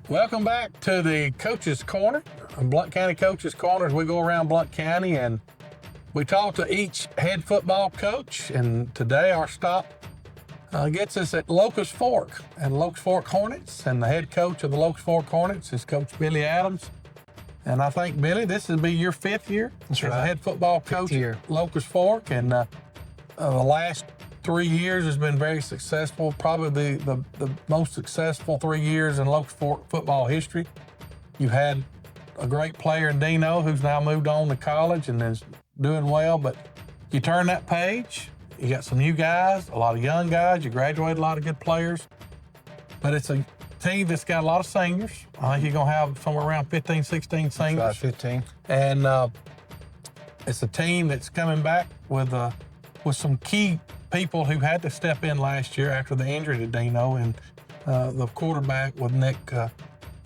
Welcome back to the Coach's Corner, Blount County Coach's Corner. We go around Blount County and we talk to each head football coach. And today our stop gets us at Locust Fork and Locust Fork Hornets. And the head coach of the Locust Fork Hornets is Coach Billy Adams. And I think, Billy, this will be your 5th year as a head football coach at Locust Fork. And the last 3 years has been very successful, probably the most successful 3 years in Locust Fork football history. You had a great player in Dino who's now moved on to college and is doing well, but you turn that page, you got some new guys, a lot of young guys, you graduated a lot of good players, but it's a team that's got a lot of seniors. I think you're going to have somewhere around 15, 16 seniors. About 15. And it's a team that's coming back with some key people who had to step in last year after the injury to Dino and the quarterback with Nick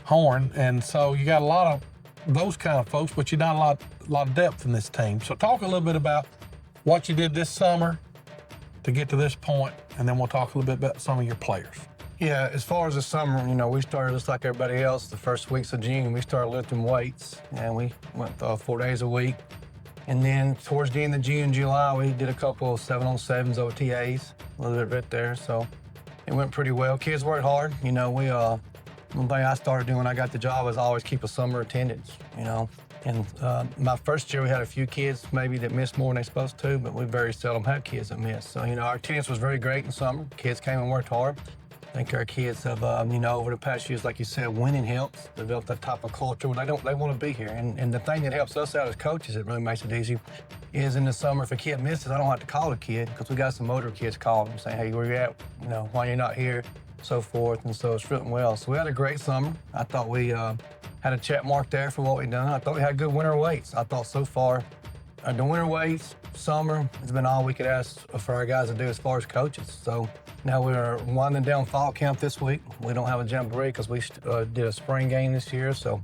Horn. And so you got a lot of those kind of folks, but you got a lot of depth in this team. So talk a little bit about what you did this summer to get to this point, and then we'll talk a little bit about some of your players. Yeah, as far as the summer, we started just like everybody else. The first weeks of June, we started lifting weights, and we went 4 days a week. And then towards the end of June and July, we did a couple of 7-on-7s OTAs, a little bit right there. So it went pretty well. Kids worked hard. One thing I started doing when I got the job was always keep a summer attendance, And my first year, we had a few kids maybe that missed more than they're supposed to, but we very seldom have kids that miss. So, our attendance was very great in summer. Kids came and worked hard. I think our kids have, over the past years, like you said, winning helps develop that type of culture where they want to be here. And the thing that helps us out as coaches, it really makes it easy, is in the summer, if a kid misses, I don't have to call the kid because we got some older kids calling them saying, hey, where you at? Why you're not here? So forth. And so it's fitting well. So we had a great summer. I thought we had a check mark there for what we've done. I thought we had good winter weights. I thought so far, the winter weights, summer, has been all we could ask for our guys to do as far as coaches. So now we're winding down fall camp this week. We don't have a jamboree because we did a spring game this year. So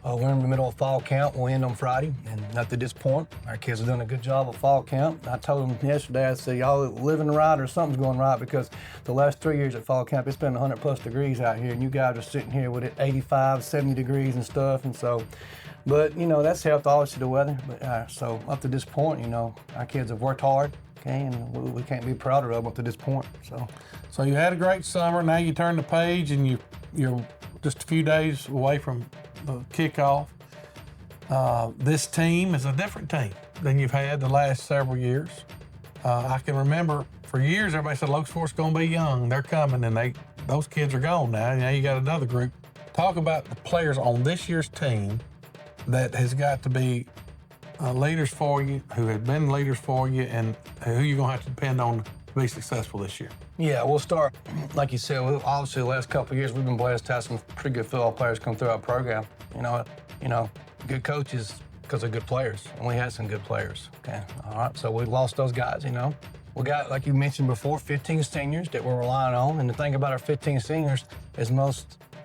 we're in the middle of fall camp. We'll end on Friday, and not to disappoint. Our kids are doing a good job of fall camp. I told them yesterday, I said, y'all living right or something's going right because the last 3 years at fall camp, it's been 100+ degrees out here, and you guys are sitting here with it 85, 70 degrees and stuff. And so, but, that's helped obviously the weather. But so up to this point, our kids have worked hard, okay, and we can't be prouder of them up to this point. So you had a great summer. Now you turn the page and you're just a few days away from the kickoff. This team is a different team than you've had the last several years. I can remember for years everybody said Locust Fork's going to be young. They're coming, and those kids are gone now. Now you got another group. Talk about the players on this year's team that has got to be leaders for you, who have been leaders for you, and who you're going to have to depend on to be successful this year. Yeah, we'll start, like you said, obviously the last couple of years we've been blessed to have some pretty good football players come through our program. Good coaches because they're good players, and we had some good players. Okay, all right, so we lost those guys. We got, like you mentioned before, 15 seniors that we're relying on, and the thing about our 15 seniors is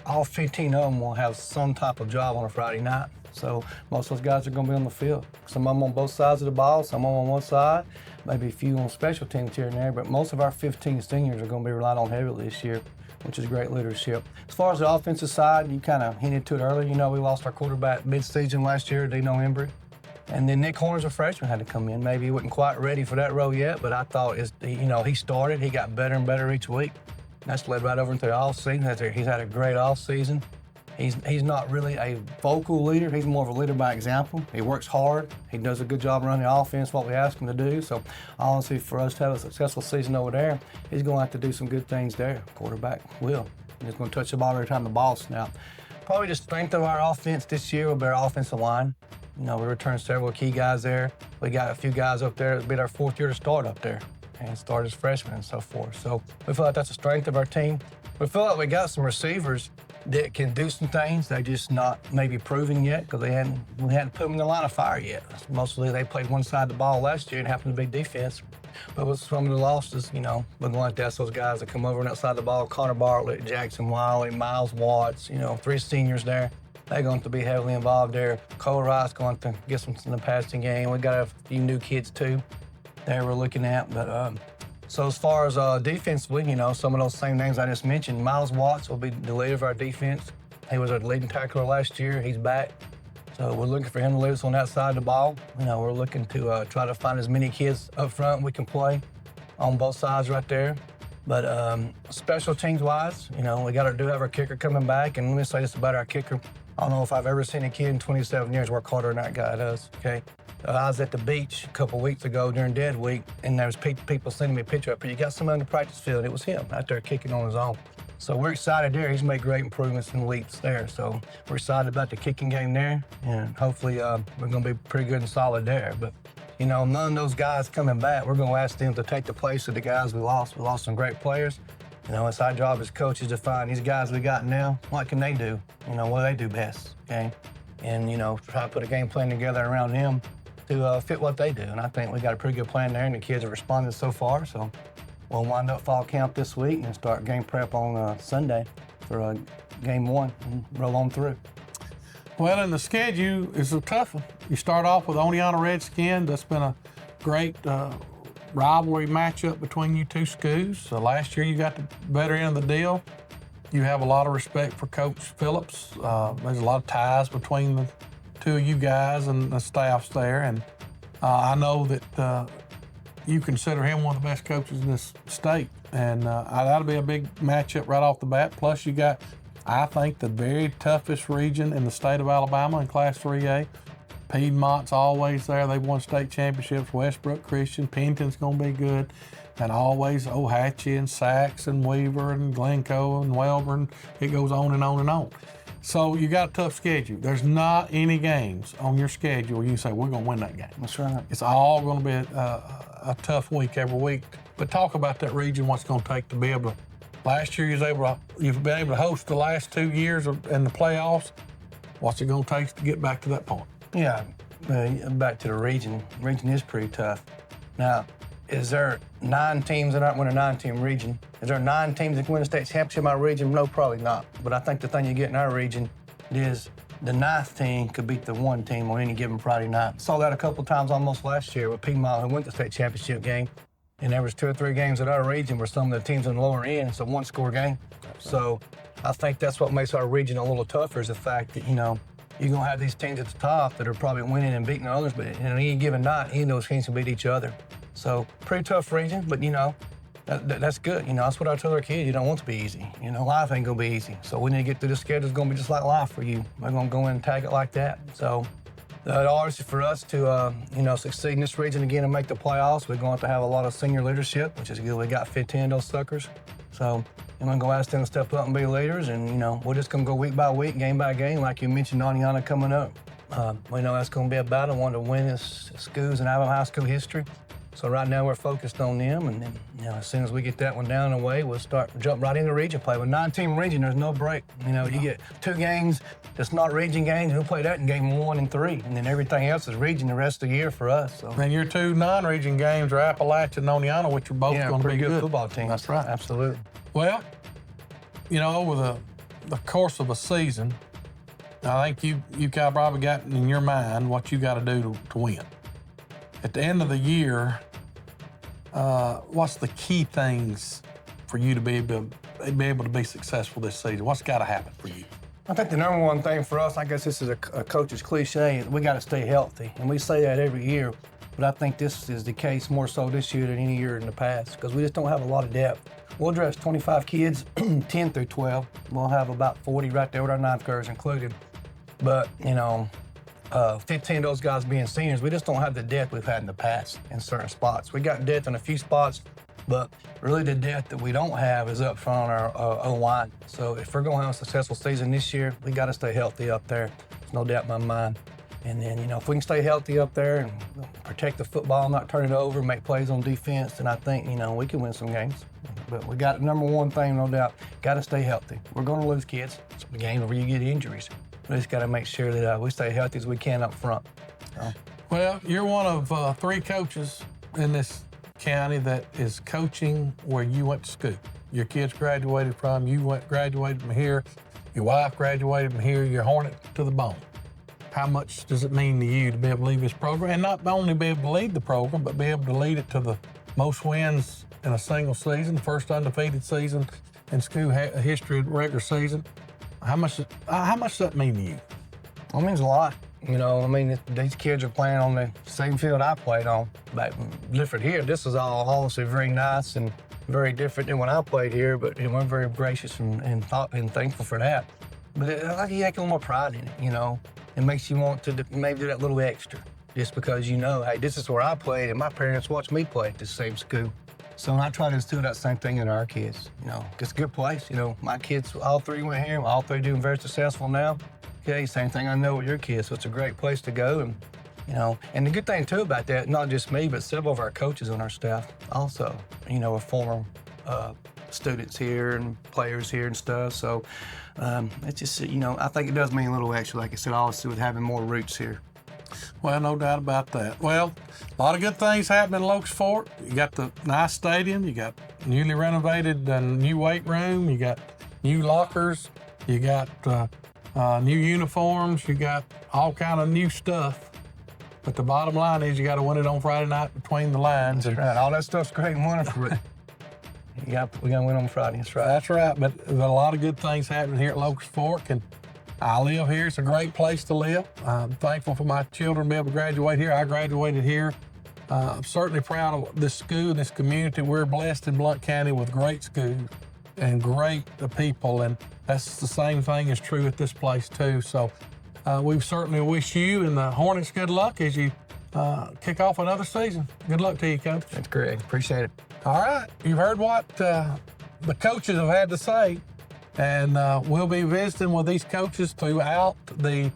all 15 of them will have some type of job on a Friday night. So most of those guys are going to be on the field. Some of them on both sides of the ball, some of them on one side, maybe a few on special teams here and there, but most of our 15 seniors are going to be relied on heavily this year, which is great leadership. As far as the offensive side, you kind of hinted to it earlier. We lost our quarterback mid-season last year, Dino Embry. And then Nick Horn, as a freshman, had to come in. Maybe he wasn't quite ready for that role yet, but I thought, he started. He got better and better each week. That's led right over into the off-season. He's had a great off-season. He's not really a vocal leader. He's more of a leader by example. He works hard. He does a good job running the offense, what we ask him to do. So honestly, for us to have a successful season over there, he's going to have to do some good things there. Quarterback will. He's going to touch the ball every time the ball snaps. Probably the strength of our offense this year will be our offensive line. We returned several key guys there. We got a few guys up there. It'll be our 4th year to start up there and start as freshmen and so forth. So we feel like that's the strength of our team. We feel like we got some receivers that can do some things. They're just not maybe proven yet because we hadn't put them in the line of fire yet. Mostly they played one side of the ball last year and happened to be defense. But with some of the losses, we're going to have to ask those guys that come over and outside the ball, Connor Bartlett, Jackson Wiley, Miles Watts, 3 seniors there. They're going to be heavily involved there. Cole Rice going to get some in the passing game. We got a few new kids too that we're looking at. But so as far as defensively, some of those same names I just mentioned, Miles Watts will be the leader of our defense. He was our leading tackler last year. He's back. So we're looking for him to lead us on that side of the ball. We're looking to try to find as many kids up front we can play on both sides right there. But special teams wise, we do have our kicker coming back. And let me say this about our kicker. I don't know if I've ever seen a kid in 27 years work harder than that guy does, okay? I was at the beach a couple weeks ago during dead week, and there was people sending me a picture up here. You got somebody on the practice field. It was him out there kicking on his own. So we're excited there. He's made great improvements and leaps there. So we're excited about the kicking game there, and hopefully we're going to be pretty good and solid there. But, none of those guys coming back, we're going to ask them to take the place of the guys we lost. We lost some great players. It's our job as coaches to find these guys we got now, what can they do? What do they do best, okay? And, try to put a game plan together around them to fit what they do. And I think we got a pretty good plan there, and the kids have responded so far. So we'll wind up fall camp this week and start game prep on Sunday for game 1 and roll on through. Well, and the schedule is a tough one. You start off with Oneonta Redskins. That's been a great rivalry matchup between you two schools. So last year you got the better end of the deal. You have a lot of respect for Coach Phillips. There's a lot of ties between the two of you guys and the staffs there. And I know that you consider him one of the best coaches in this state. And that'll be a big matchup right off the bat. Plus you got, I think, the very toughest region in the state of Alabama in Class 3A. Piedmont's always there. They've won state championships. Westbrook Christian, Pennington's going to be good. And always Ohatchee and Sachs and Weaver and Glencoe and Welborn. It goes on and on and on. So you got a tough schedule. There's not any games on your schedule where you say, we're going to win that game. That's right. It's all going to be a tough week every week. But talk about that region, what's going to take to be able to. Last year you've been able to host the last 2 years in the playoffs. What's it going to take to get back to that point? Yeah, back to the region. Region is pretty tough. Now, is there 9 teams that aren't win a 9-team region? Is there 9 teams that can win a state championship in our region? No, probably not. But I think the thing you get in our region is the 9th team could beat the 1 team on any given Friday night. Saw that a couple times almost last year with Piedmont, who went to the state championship game. And there was 2 or 3 games in our region where some of the teams in the lower end, it's a 1-score game. So I think that's what makes our region a little tougher is the fact that, you're going to have these teams at the top that are probably winning and beating others, but in any given night, any of those teams can beat each other. So pretty tough region, but that's good. That's what I tell our kids. You don't want it to be easy. Life ain't going to be easy. So we need to get through this schedule. It's going to be just like life for you. We're going to go in and tag it like that. So obviously for us to, succeed in this region again and make the playoffs, we're going to have a lot of senior leadership, which is good. We got 15 of those suckers. So I'm going to go ask them to step up and be leaders, and, we're just going to go week by week, game by game, like you mentioned, Oneonta coming up. We know that's going to be a battle, one of the winningest schools in Alabama high school history. So right now we're focused on them, and then, as soon as we get that one down and away, we'll jump right into region play. With 9-team region, there's no break. You get 2 games that's not region games, we'll play that in game 1 and 3, and then everything else is region the rest of the year for us. So. And your 2 non-region games are Appalachia and Oneonta, which are both going to be good football teams. That's right. Absolutely. Well, over the course of a season, I think you probably got in your mind what you got to do to win. At the end of the year, what's the key things for you to be able to be successful this season? What's got to happen for you? I think the number one thing for us, I guess this is a coach's cliche, is we got to stay healthy. And we say that every year, but I think this is the case more so this year than any year in the past because we just don't have a lot of depth. We'll dress 25 kids, 10 through 12. We'll have about 40 right there with our 9th graders included. But, 15 of those guys being seniors, we just don't have the depth we've had in the past in certain spots. We got depth in a few spots, but really the depth that we don't have is up front on our O-line. So if we're going to have a successful season this year, we got to stay healthy up there. There's no doubt in my mind. And then, if we can stay healthy up there and protect the football, not turn it over, make plays on defense, then I think, we can win some games. But we got the number one thing, no doubt, got to stay healthy. We're going to lose kids. It's a game where you get injuries. We just got to make sure that we stay healthy as we can up front. So. Well, you're one of 3 coaches in this county that is coaching where you went to school. Your kids graduated from, graduated from here, your wife graduated from here, you're Hornet to the bone. How much does it mean to you to be able to lead this program? And not only be able to lead the program, but be able to lead it to the most wins in a single season, the first undefeated season in school history regular season. How much does that mean to you? Well, it means a lot. You know, I mean, these kids are playing on the same field I played on back different here. This is all obviously very nice and very different than when I played here, but you know, I'm very gracious and thankful for that. But I get a little more pride in it, you know. It makes you want to maybe do that little extra just because you know, hey, this is where I played and my parents watched me play at the same school. So I try to instill that same thing in our kids, you know. It's a good place, you know. My kids, all three went here, all three doing very successful now. Okay, same thing I know with your kids, so it's a great place to go. And you know, and the good thing too about that, not just me, but several of our coaches on our staff also, you know, are former students here and players here and stuff. So it's just, you know, I think it does mean a little extra, like I said, obviously with having more roots here. Well, no doubt about that. Well, a lot of good things happening in Locust Fork. You got the nice stadium, you got newly renovated new weight room, you got new lockers, you got new uniforms, you got all kind of new stuff. But the bottom line is you got to win it on Friday night between the lines. That's right. All that stuff's great and wonderful, but we got to win on Friday. That's right. That's right. But there's a lot of good things happening here at Locust Fork, and I live here. It's a great place to live. I'm thankful for my children to be able to graduate here. I graduated here. I'm certainly proud of this school and this community. We're blessed in Blount County with great schools and great people, and that's the same thing is true at this place too. So we certainly wish you and the Hornets good luck as you kick off another season. Good luck to you, Coach. That's great. Appreciate it. All right, you've heard what the coaches have had to say, and we'll be visiting with these coaches throughout the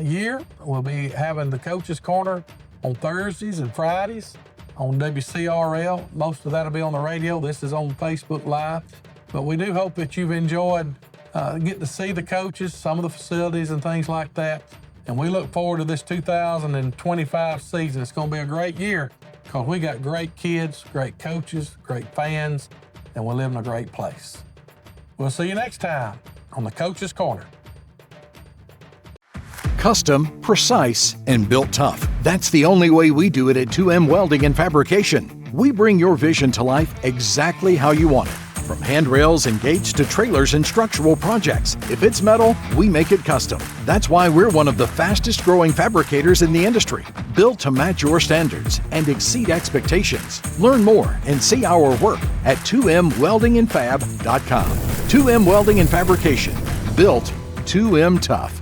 year. We'll be having the Coaches Corner on Thursdays and Fridays on WCRL. Most of that will be on the radio. This is on Facebook Live. But we do hope that you've enjoyed getting to see the coaches, some of the facilities and things like that. And we look forward to this 2025 season. It's going to be a great year because we got great kids, great coaches, great fans, and we live in a great place. We'll see you next time on the Coaches Corner. Custom, precise, and built tough. That's the only way we do it at 2M Welding and Fabrication. We bring your vision to life exactly how you want it. From handrails and gates to trailers and structural projects. If it's metal, we make it custom. That's why we're one of the fastest growing fabricators in the industry. Built to match your standards and exceed expectations. Learn more and see our work at 2mweldingandfab.com. 2M Welding and Fabrication. Built 2M Tough.